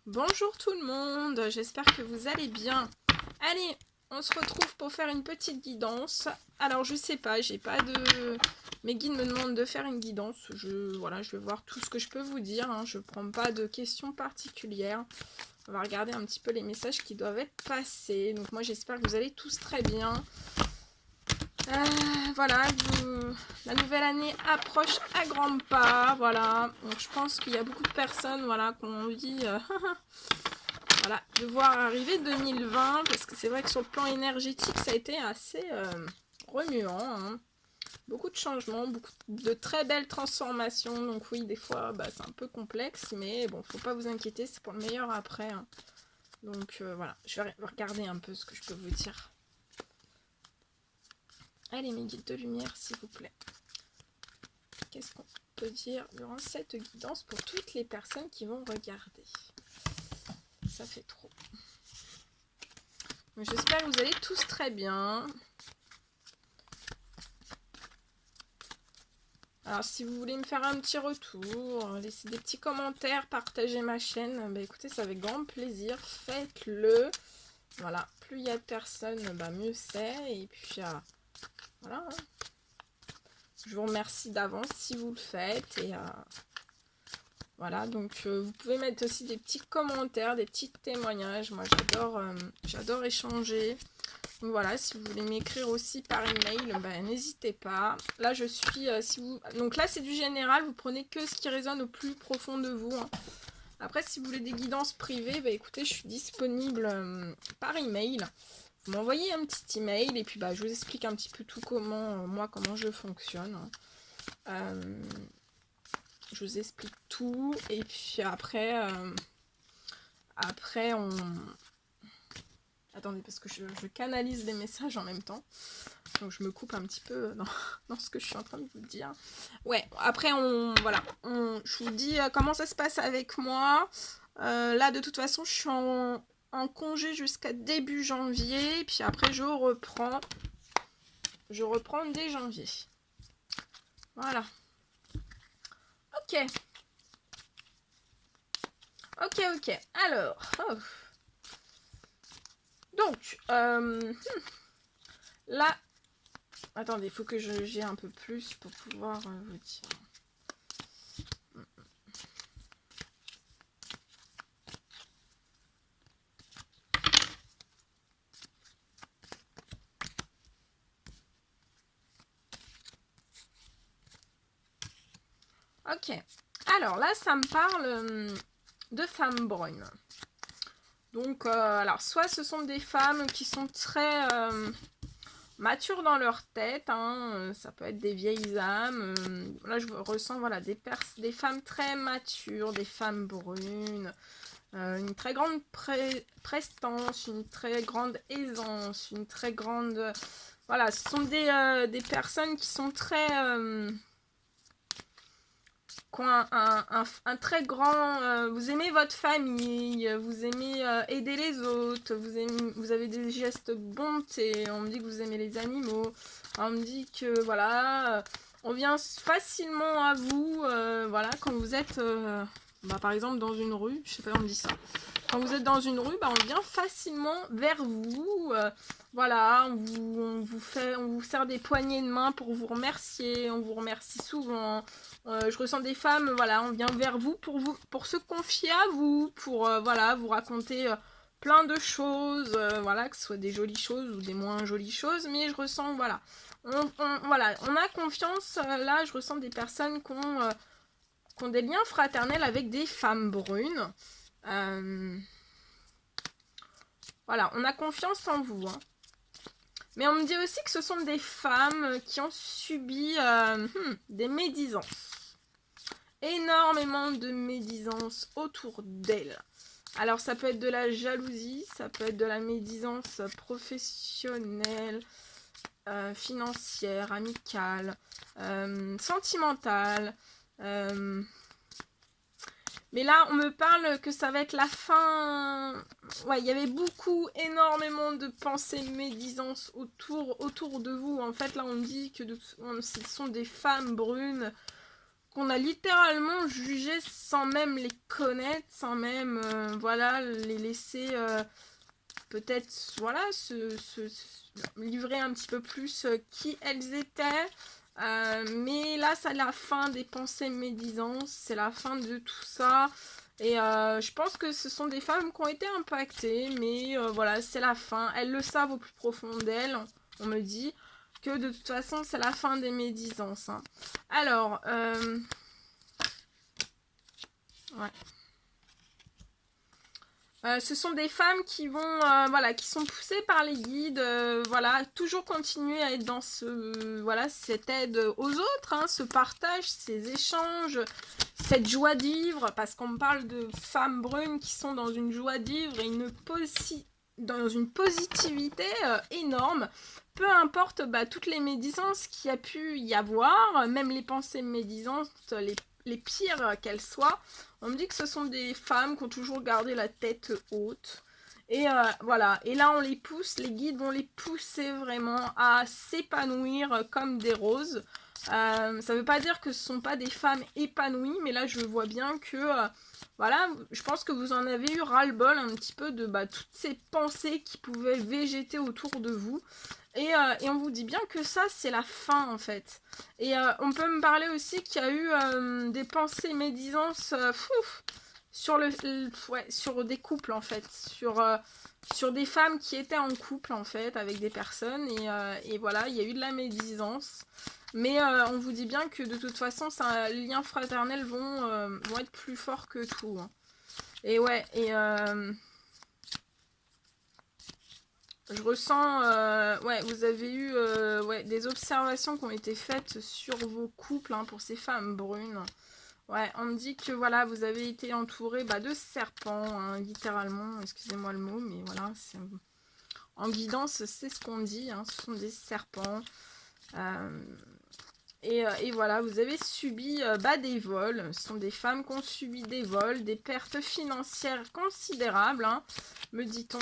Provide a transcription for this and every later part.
Bonjour tout le monde, j'espère que vous allez bien. Allez, on se retrouve pour faire une petite guidance. Alors je sais pas, j'ai pas de... Mes guides me demandent de faire une guidance. Voilà, je vais voir tout ce que je peux vous dire. Je prends pas de questions particulières. On va regarder un petit peu les messages qui doivent être passés. Donc moi j'espère que vous allez tous très bien. Voilà, la nouvelle année approche à grands pas, voilà. Donc je pense qu'il y a beaucoup de personnes, voilà, qui ont envie, voilà, de voir arriver 2020, parce que c'est vrai que sur le plan énergétique, ça a été assez remuant, hein. Beaucoup de changements, beaucoup de très belles transformations. Donc oui, des fois, c'est un peu complexe, mais bon, faut pas vous inquiéter, c'est pour le meilleur après, hein. Donc voilà, je vais regarder un peu ce que je peux vous dire. Allez, mes guides de lumière, s'il vous plaît. Qu'est-ce qu'on peut dire durant cette guidance pour toutes les personnes qui vont regarder? Ça fait trop. J'espère que vous allez tous très bien. Alors si vous voulez me faire un petit retour, laisser des petits commentaires, partager ma chaîne, écoutez, c'est avec grand plaisir, faites-le. Voilà, plus il y a de personnes, mieux c'est. Et puis voilà. Je vous remercie d'avance si vous le faites. Et voilà, donc vous pouvez mettre aussi des petits commentaires, des petits témoignages. Moi j'adore échanger. Donc voilà, si vous voulez m'écrire aussi par email, n'hésitez pas. Là je suis, donc là c'est du général, vous prenez que ce qui résonne au plus profond de vous, hein. Après si vous voulez des guidances privées, écoutez, je suis disponible par email. Vous m'envoyez un petit email et puis je vous explique un petit peu tout comment je fonctionne. Je vous explique tout et puis après on... Attendez, parce que je canalise les messages en même temps. Donc je me coupe un petit peu dans ce que je suis en train de vous dire. Ouais, après je vous dis comment ça se passe avec moi. Là de toute façon je suis en congé jusqu'à début janvier. Puis après je reprends dès janvier. Voilà. Ok. Ok. Alors. Donc, là, attendez, il faut que j'ai un peu plus pour pouvoir vous dire. Ok, alors là, ça me parle de femmes brunes. Donc, alors, soit ce sont des femmes qui sont très matures dans leur tête, hein, ça peut être des vieilles âmes. Là, je ressens des femmes très matures, des femmes brunes, une très grande prestance, une très grande aisance, une très grande... Voilà, ce sont des personnes qui sont très... qui ont un très grand... vous aimez votre famille, vous aimez aider les autres, vous avez des gestes bonté, on me dit que vous aimez les animaux, on me dit que voilà, on vient facilement à vous, voilà, quand vous êtes, par exemple dans une rue, je sais pas, on me dit ça. Quand vous êtes dans une rue, on vient facilement vers vous. Voilà, on vous serre des poignées de main pour vous remercier. On vous remercie souvent. Je ressens des femmes, voilà, on vient vers vous pour se confier à vous, pour voilà, vous raconter plein de choses, voilà, que ce soit des jolies choses ou des moins jolies choses, mais je ressens, voilà, voilà, on a confiance, là, je ressens des personnes qui ont des liens fraternels avec des femmes brunes. Voilà, on a confiance en vous, hein. Mais on me dit aussi que ce sont des femmes qui ont subi des médisances. Énormément de médisance autour d'elles. Alors ça peut être de la jalousie, ça peut être de la médisance professionnelle, financière, amicale, sentimentale. Mais là, on me parle que ça va être la fin. Ouais, il y avait énormément de pensées médisances autour de vous. En fait, là, on me dit que ce sont des femmes brunes qu'on a littéralement jugé sans même les connaître, sans même voilà, les laisser peut-être voilà, se livrer un petit peu plus qui elles étaient. Mais là, c'est la fin des pensées médisantes, c'est la fin de tout ça. Et je pense que ce sont des femmes qui ont été impactées, mais voilà, c'est la fin. Elles le savent au plus profond d'elles, on me dit que de toute façon, c'est la fin des médisances. Hein. Alors, ouais. Ce sont des femmes qui vont, voilà, qui sont poussées par les guides, voilà, toujours continuer à être dans voilà, cette aide aux autres, hein, ce partage, ces échanges, cette joie de vivre, parce qu'on me parle de femmes brunes qui sont dans une joie de vivre et dans une positivité énorme, peu importe toutes les médisances qu'il y a pu y avoir, même les pensées médisantes, les pires qu'elles soient. On me dit que ce sont des femmes qui ont toujours gardé la tête haute. Et voilà, et là on les pousse, les guides vont les pousser vraiment à s'épanouir comme des roses. Ça ne veut pas dire que ce ne sont pas des femmes épanouies, mais là je vois bien que, voilà, je pense que vous en avez eu ras-le-bol un petit peu de toutes ces pensées qui pouvaient végéter autour de vous. Et on vous dit bien que ça, c'est la fin, en fait. Et on peut me parler aussi qu'il y a eu des pensées médisances sur, ouais, sur des couples, en fait. Sur des femmes qui étaient en couple, en fait, avec des personnes. Et voilà, il y a eu de la médisance. Mais on vous dit bien que de toute façon, les liens fraternels vont être plus forts que tout. Hein. Et ouais, et... je ressens, ouais, vous avez eu ouais, des observations qui ont été faites sur vos couples hein, pour ces femmes brunes. Ouais, on me dit que voilà, vous avez été entouré de serpents, hein, littéralement, excusez-moi le mot, mais voilà, en guidance, c'est ce qu'on dit, hein, ce sont des serpents. Et voilà, vous avez subi des vols. Ce sont des femmes qui ont subi des vols, des pertes financières considérables, hein, me dit-on.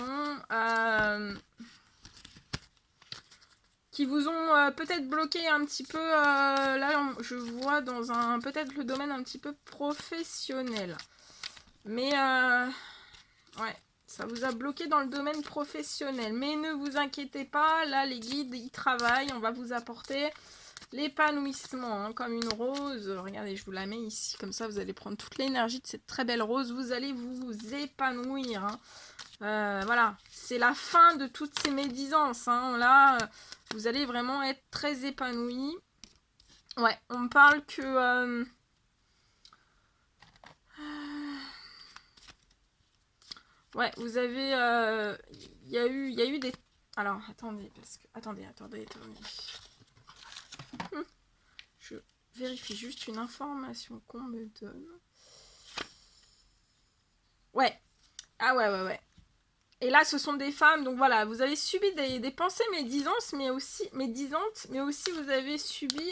Qui vous ont peut-être bloqué un petit peu, là je vois dans peut-être le domaine un petit peu professionnel. Mais ouais, ça vous a bloqué dans le domaine professionnel. Mais ne vous inquiétez pas, là les guides ils travaillent, on va vous apporter l'épanouissement, hein, comme une rose. Regardez, je vous la mets ici, comme ça vous allez prendre toute l'énergie de cette très belle rose, vous allez vous épanouir. Hein. Voilà, c'est la fin de toutes ces médisances. Hein. Là, vous allez vraiment être très épanoui. Ouais, on me parle que... ouais, vous avez... Il y a eu des... Alors, attendez, parce que... Attendez. Je vérifie juste une information qu'on me donne. Ouais. Ah ouais. Et là, ce sont des femmes, donc voilà, vous avez subi des pensées médisantes, mais aussi vous avez subi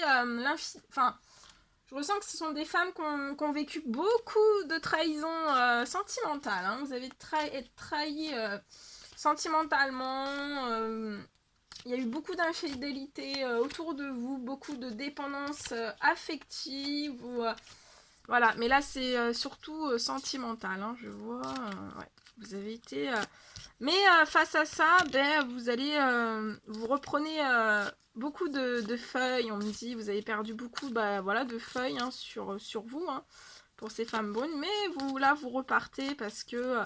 enfin, je ressens que ce sont des femmes qui ont vécu beaucoup de trahisons sentimentales. Hein. Vous avez été trahi sentimentalement. Il y a eu beaucoup d'infidélité autour de vous, beaucoup de dépendance affective. Voilà, mais là, c'est surtout sentimental. Hein, je vois, ouais, vous avez été... Mais face à ça, vous allez, vous reprenez beaucoup de feuilles. On me dit, vous avez perdu beaucoup, voilà, de feuilles hein, sur vous, hein, pour ces femmes brunes. Mais vous, là, vous repartez parce que,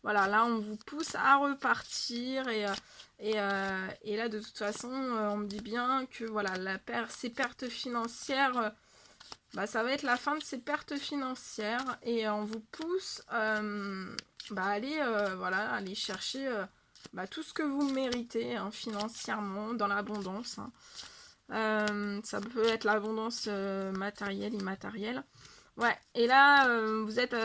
voilà, là, on vous pousse à repartir. Et là, de toute façon, on me dit bien que, voilà, ces pertes financières... ça va être la fin de ces pertes financières et on vous pousse aller chercher tout ce que vous méritez hein, financièrement dans l'abondance. Hein. Ça peut être l'abondance matérielle, immatérielle. Ouais, et là, vous êtes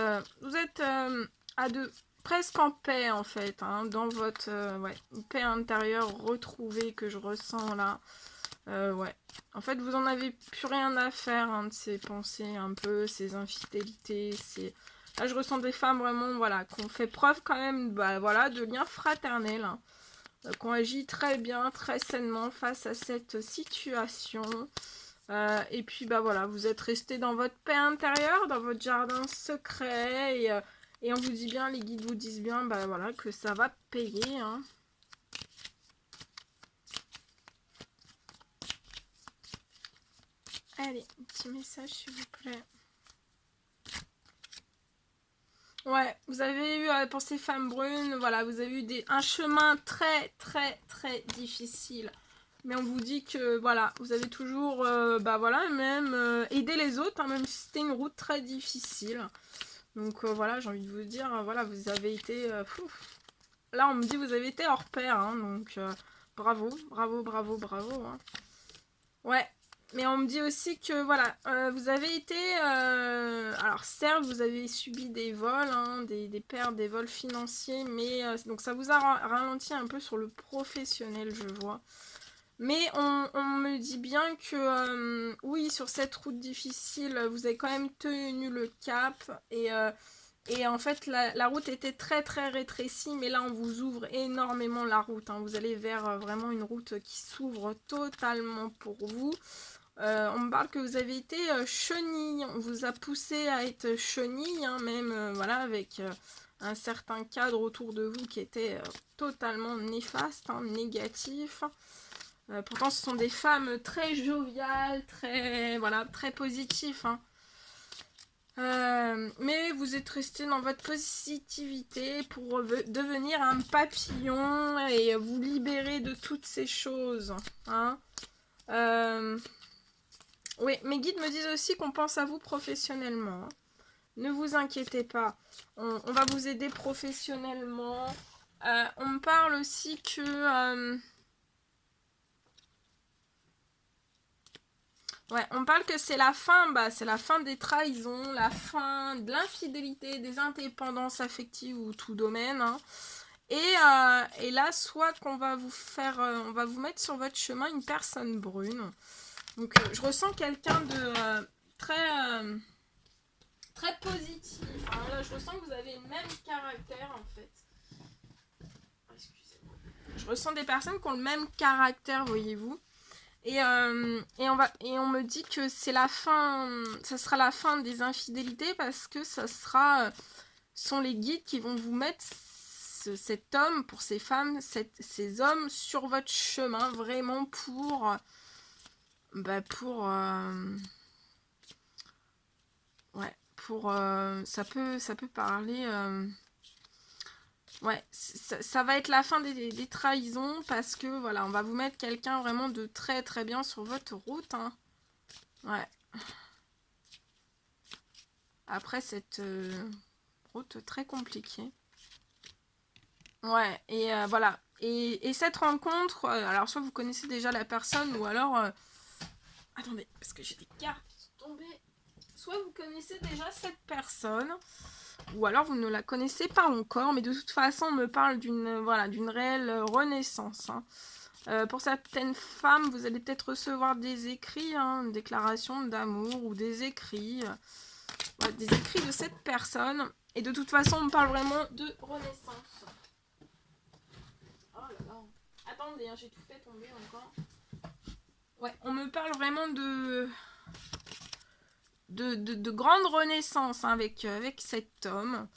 presque en paix en fait, hein, dans votre une paix intérieure retrouvée que je ressens là. Ouais. En fait, vous en avez plus rien à faire hein, de ces pensées un peu, ces infidélités, Là, je ressens des femmes vraiment, voilà, qui ont fait preuve quand même, de lien fraternel, hein, qui ont agi très bien, très sainement face à cette situation. Et puis bah voilà, vous êtes resté dans votre paix intérieure, dans votre jardin secret, et on vous dit bien, les guides vous disent bien, bah voilà, que ça va payer, hein. Allez, un petit message s'il vous plaît. Ouais, vous avez eu, pour ces femmes brunes, voilà, vous avez eu un chemin très difficile. Mais on vous dit que, voilà, vous avez toujours, bah voilà, même aider les autres, hein, même si c'était une route très difficile. Donc voilà, j'ai envie de vous dire, voilà, vous avez été, là on me dit vous avez été hors pair, hein, donc bravo, hein. Ouais, mais on me dit aussi que voilà, vous avez été, alors certes vous avez subi des vols, hein, des pertes, des vols financiers, mais donc ça vous a ralenti un peu sur le professionnel, je vois. Mais on me dit bien que oui, sur cette route difficile, vous avez quand même tenu le cap, et en fait la route était très rétrécie, mais là on vous ouvre énormément la route, hein. Vous allez vers vraiment une route qui s'ouvre totalement pour vous. On me parle que vous avez été chenille, on vous a poussé à être chenille, hein, même voilà, avec un certain cadre autour de vous qui était totalement néfaste, hein, négatif. Pourtant ce sont des femmes très joviales, très, voilà, très positives, hein. Mais vous êtes resté dans votre positivité pour devenir un papillon et vous libérer de toutes ces choses, hein. Oui, mes guides me disent aussi qu'on pense à vous professionnellement, hein. Ne vous inquiétez pas, on va vous aider professionnellement. On me parle aussi que... ouais, on parle que c'est la fin, bah, c'est la fin des trahisons, la fin de l'infidélité, des indépendances affectives ou tout domaine, hein. Et là, soit qu'on va vous faire, on va vous mettre sur votre chemin une personne brune. Donc, je ressens quelqu'un de très, très positif, hein. Là, je ressens que vous avez le même caractère, en fait. Excusez-moi. Je ressens des personnes qui ont le même caractère, voyez-vous. Et on me dit que c'est la fin, ça sera la fin des infidélités parce que ça sera, sont les guides qui vont vous mettre cet homme, pour ces femmes, ces hommes sur votre chemin, vraiment pour, bah ouais, pour, ça peut parler, ouais, ça va être la fin des trahisons parce que voilà, on va vous mettre quelqu'un vraiment de très bien sur votre route, hein. Ouais. Après cette route très compliquée. Ouais, et voilà. Et cette rencontre, alors soit vous connaissez déjà la personne ou alors... attendez, parce que j'ai des cartes qui sont tombées. Soit vous connaissez déjà cette personne, ou alors vous ne la connaissez pas encore, mais de toute façon on me parle d'une voilà, d'une réelle renaissance, hein. Pour certaines femmes, vous allez peut-être recevoir des écrits, hein, une déclaration d'amour ou des écrits, voilà, des écrits de cette personne. Et de toute façon, on me parle vraiment de renaissance. Oh là là. Attendez, hein, j'ai tout fait tomber encore. Ouais, on me parle vraiment de grande renaissance, hein, avec cet homme.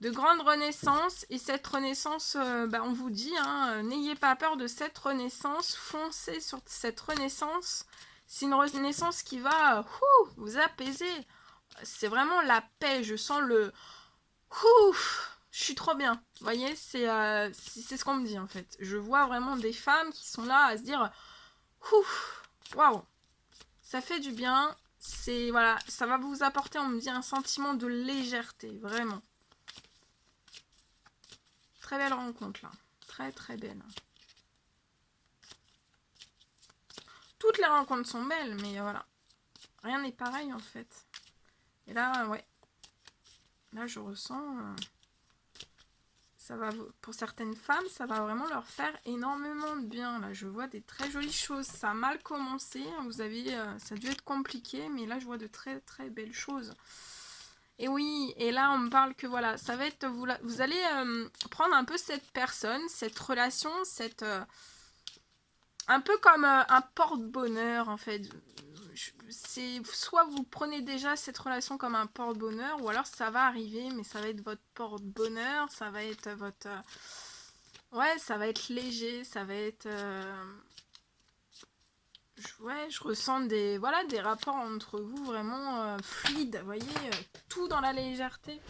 De grande renaissance, et cette renaissance, bah, on vous dit, hein, n'ayez pas peur de cette renaissance, foncez sur cette renaissance. C'est une renaissance qui va vous apaiser. C'est vraiment la paix, je sens le je suis trop bien. Vous voyez, c'est ce qu'on me dit en fait. Je vois vraiment des femmes qui sont là à se dire waouh, ça fait du bien. C'est voilà, ça va vous apporter, on me dit, un sentiment de légèreté, vraiment. Très belle rencontre là, très belle. Toutes les rencontres sont belles, mais voilà, rien n'est pareil en fait. Et là, ouais, là je ressens, ça va, pour certaines femmes, ça va vraiment leur faire énormément de bien. Là, je vois des très jolies choses. Ça a mal commencé, vous avez, ça a dû être compliqué, mais là je vois de très belles choses. Et oui, et là on me parle que voilà, ça va être, vous allez prendre un peu cette personne, cette relation, un peu comme un porte-bonheur en fait. C'est soit vous prenez déjà cette relation comme un porte-bonheur, ou alors ça va arriver, mais ça va être votre porte-bonheur, ça va être votre... ouais, ça va être léger, ça va être... ouais, je ressens des, voilà, des rapports entre vous vraiment fluides, vous voyez, tout dans la légèreté.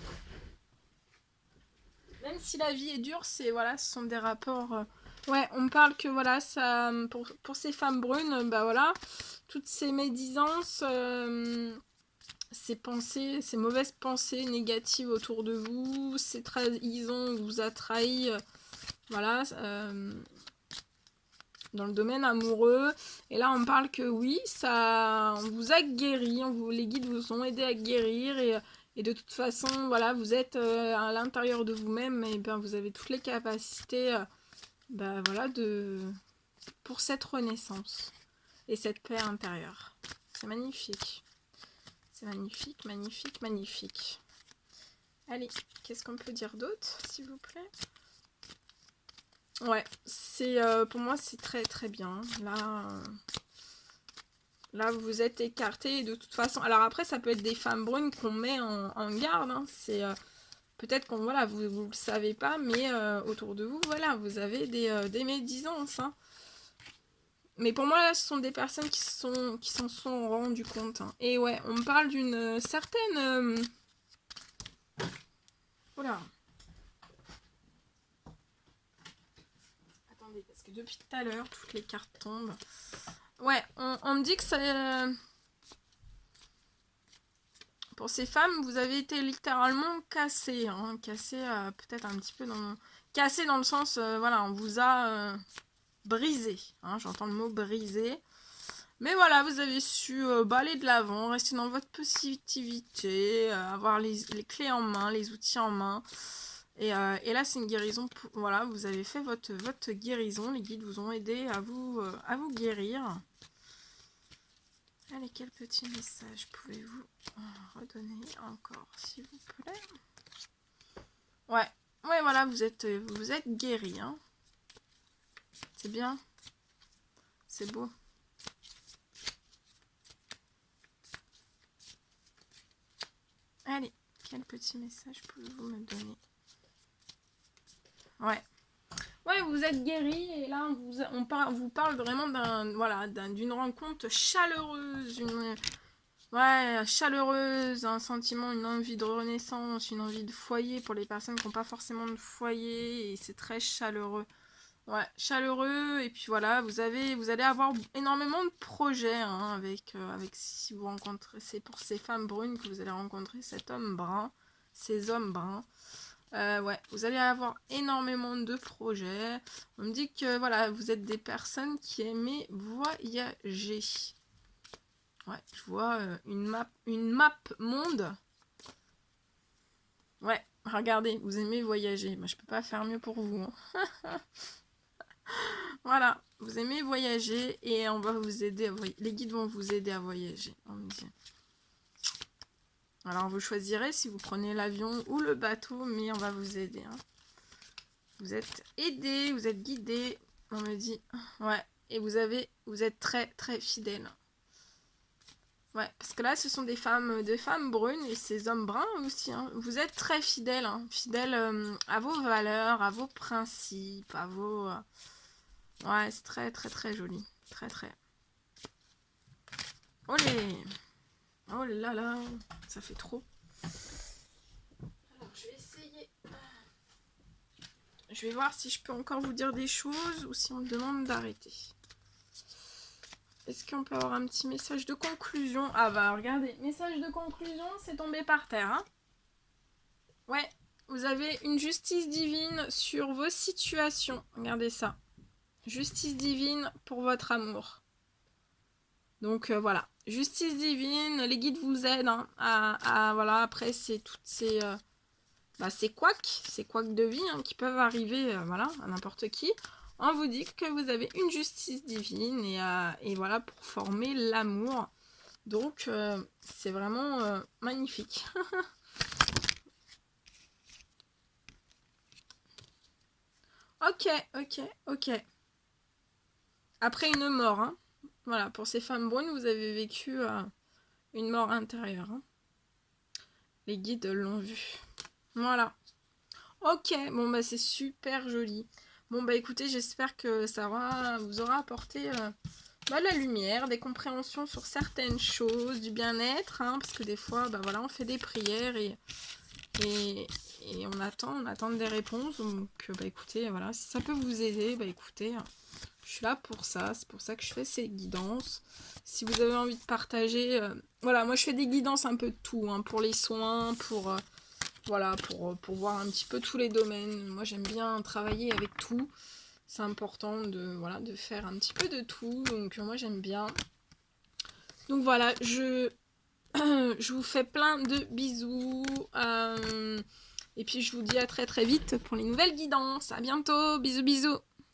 Même si la vie est dure, c'est, voilà, ce sont des rapports... ouais, on me parle que, voilà, ça, pour ces femmes brunes, bah voilà, toutes ces médisances, ces pensées, ces mauvaises pensées négatives autour de vous, ces trahisons vous a trahi, voilà, dans le domaine amoureux. Et là, on me parle que oui, ça, on vous a guéri, les guides vous ont aidé à guérir et de toute façon, voilà, vous êtes à l'intérieur de vous-même et bien vous avez toutes les capacités, ben voilà, pour cette renaissance et cette paix intérieure. C'est magnifique. C'est magnifique, magnifique, magnifique. Allez, qu'est-ce qu'on peut dire d'autre, s'il vous plaît? Ouais, c'est pour moi c'est très très bien. Là vous êtes écarté de toute façon. Alors après ça peut être des femmes brunes qu'on met en garde. Hein. C'est peut-être qu'on voilà vous le savez pas, mais autour de vous voilà vous avez des médisances. Hein. Mais pour moi là ce sont des personnes qui s'en sont rendues compte. Hein. Et ouais on me parle d'une certaine voilà. Attendez parce que depuis tout à l'heure toutes les cartes tombent. Ouais, on me dit que ça... pour ces femmes, vous avez été littéralement cassé. Hein, cassé peut-être un petit peu dans... Cassé dans le sens, voilà, on vous a brisé. Hein, j'entends le mot brisé. Mais voilà, vous avez su aller de l'avant, rester dans votre positivité, avoir les clés en main, les outils en main. Et là, c'est une guérison. Voilà, vous avez fait votre guérison. Les guides vous ont aidé à vous guérir. Allez, quel petit message pouvez-vous redonner encore, s'il vous plaît? Ouais, voilà, vous êtes guéri, hein. C'est bien, c'est beau. Allez, quel petit message pouvez-vous me donner? Ouais. Ouais, vous êtes guéri et là on vous parle vraiment d'une rencontre chaleureuse, chaleureuse, un sentiment, une envie de renaissance, une envie de foyer pour les personnes qui n'ont pas forcément de foyer et c'est très chaleureux. Ouais, chaleureux et puis voilà, vous allez avoir énormément de projets hein, avec si vous rencontrez, c'est pour ces femmes brunes que vous allez rencontrer cet homme brun, ces hommes bruns. Ouais, vous allez avoir énormément de projets. On me dit que voilà, vous êtes des personnes qui aimez voyager. Ouais, je vois une map monde. Ouais, regardez, vous aimez voyager. Moi, je peux pas faire mieux pour vous. Hein. Voilà, vous aimez voyager et on va vous aider à voyager. Les guides vont vous aider à voyager, on me dit. Alors, vous choisirez si vous prenez l'avion ou le bateau, mais on va vous aider. Hein. Vous êtes aidé, vous êtes guidé, on me dit. Ouais, et vous êtes très très fidèles. Ouais, parce que là, ce sont des femmes brunes et ces hommes bruns aussi. Hein. Vous êtes très fidèles, hein, fidèles à vos valeurs, à vos principes, à vos... Ouais, c'est très très très joli. Très très. Olé! Oh là là, ça fait trop. Alors, je vais essayer. Je vais voir si je peux encore vous dire des choses ou si on me demande d'arrêter. Est-ce qu'on peut avoir un petit message de conclusion? Ah bah regardez, message de conclusion, c'est tombé par terre. Hein. Ouais, vous avez une justice divine sur vos situations. Regardez ça. Justice divine pour votre amour. Donc voilà, justice divine, les guides vous aident hein, voilà, après c'est toutes ces couacs de vie hein, qui peuvent arriver voilà, à n'importe qui. On vous dit que vous avez une justice divine et voilà pour former l'amour. Donc c'est vraiment magnifique. Ok. après une mort. Hein. Voilà, pour ces femmes brunes, vous avez vécu une mort intérieure. Hein. Les guides l'ont vu. Voilà. Ok, bon bah c'est super joli. Bon bah écoutez, j'espère que ça vous aura apporté la lumière, des compréhensions sur certaines choses, du bien-être, hein, parce que des fois, bah voilà, on fait des prières et on attend des réponses. Donc bah écoutez, voilà, si ça peut vous aider, bah écoutez, je suis là pour ça, c'est pour ça que je fais ces guidances. Si vous avez envie de partager, voilà, moi je fais des guidances un peu de tout, hein, pour les soins, voilà, pour voir un petit peu tous les domaines. Moi j'aime bien travailler avec tout. C'est important de faire un petit peu de tout. Donc moi j'aime bien. Donc voilà, je vous fais plein de bisous. Et puis je vous dis à très très vite pour les nouvelles guidances. À bientôt. Bisous bisous.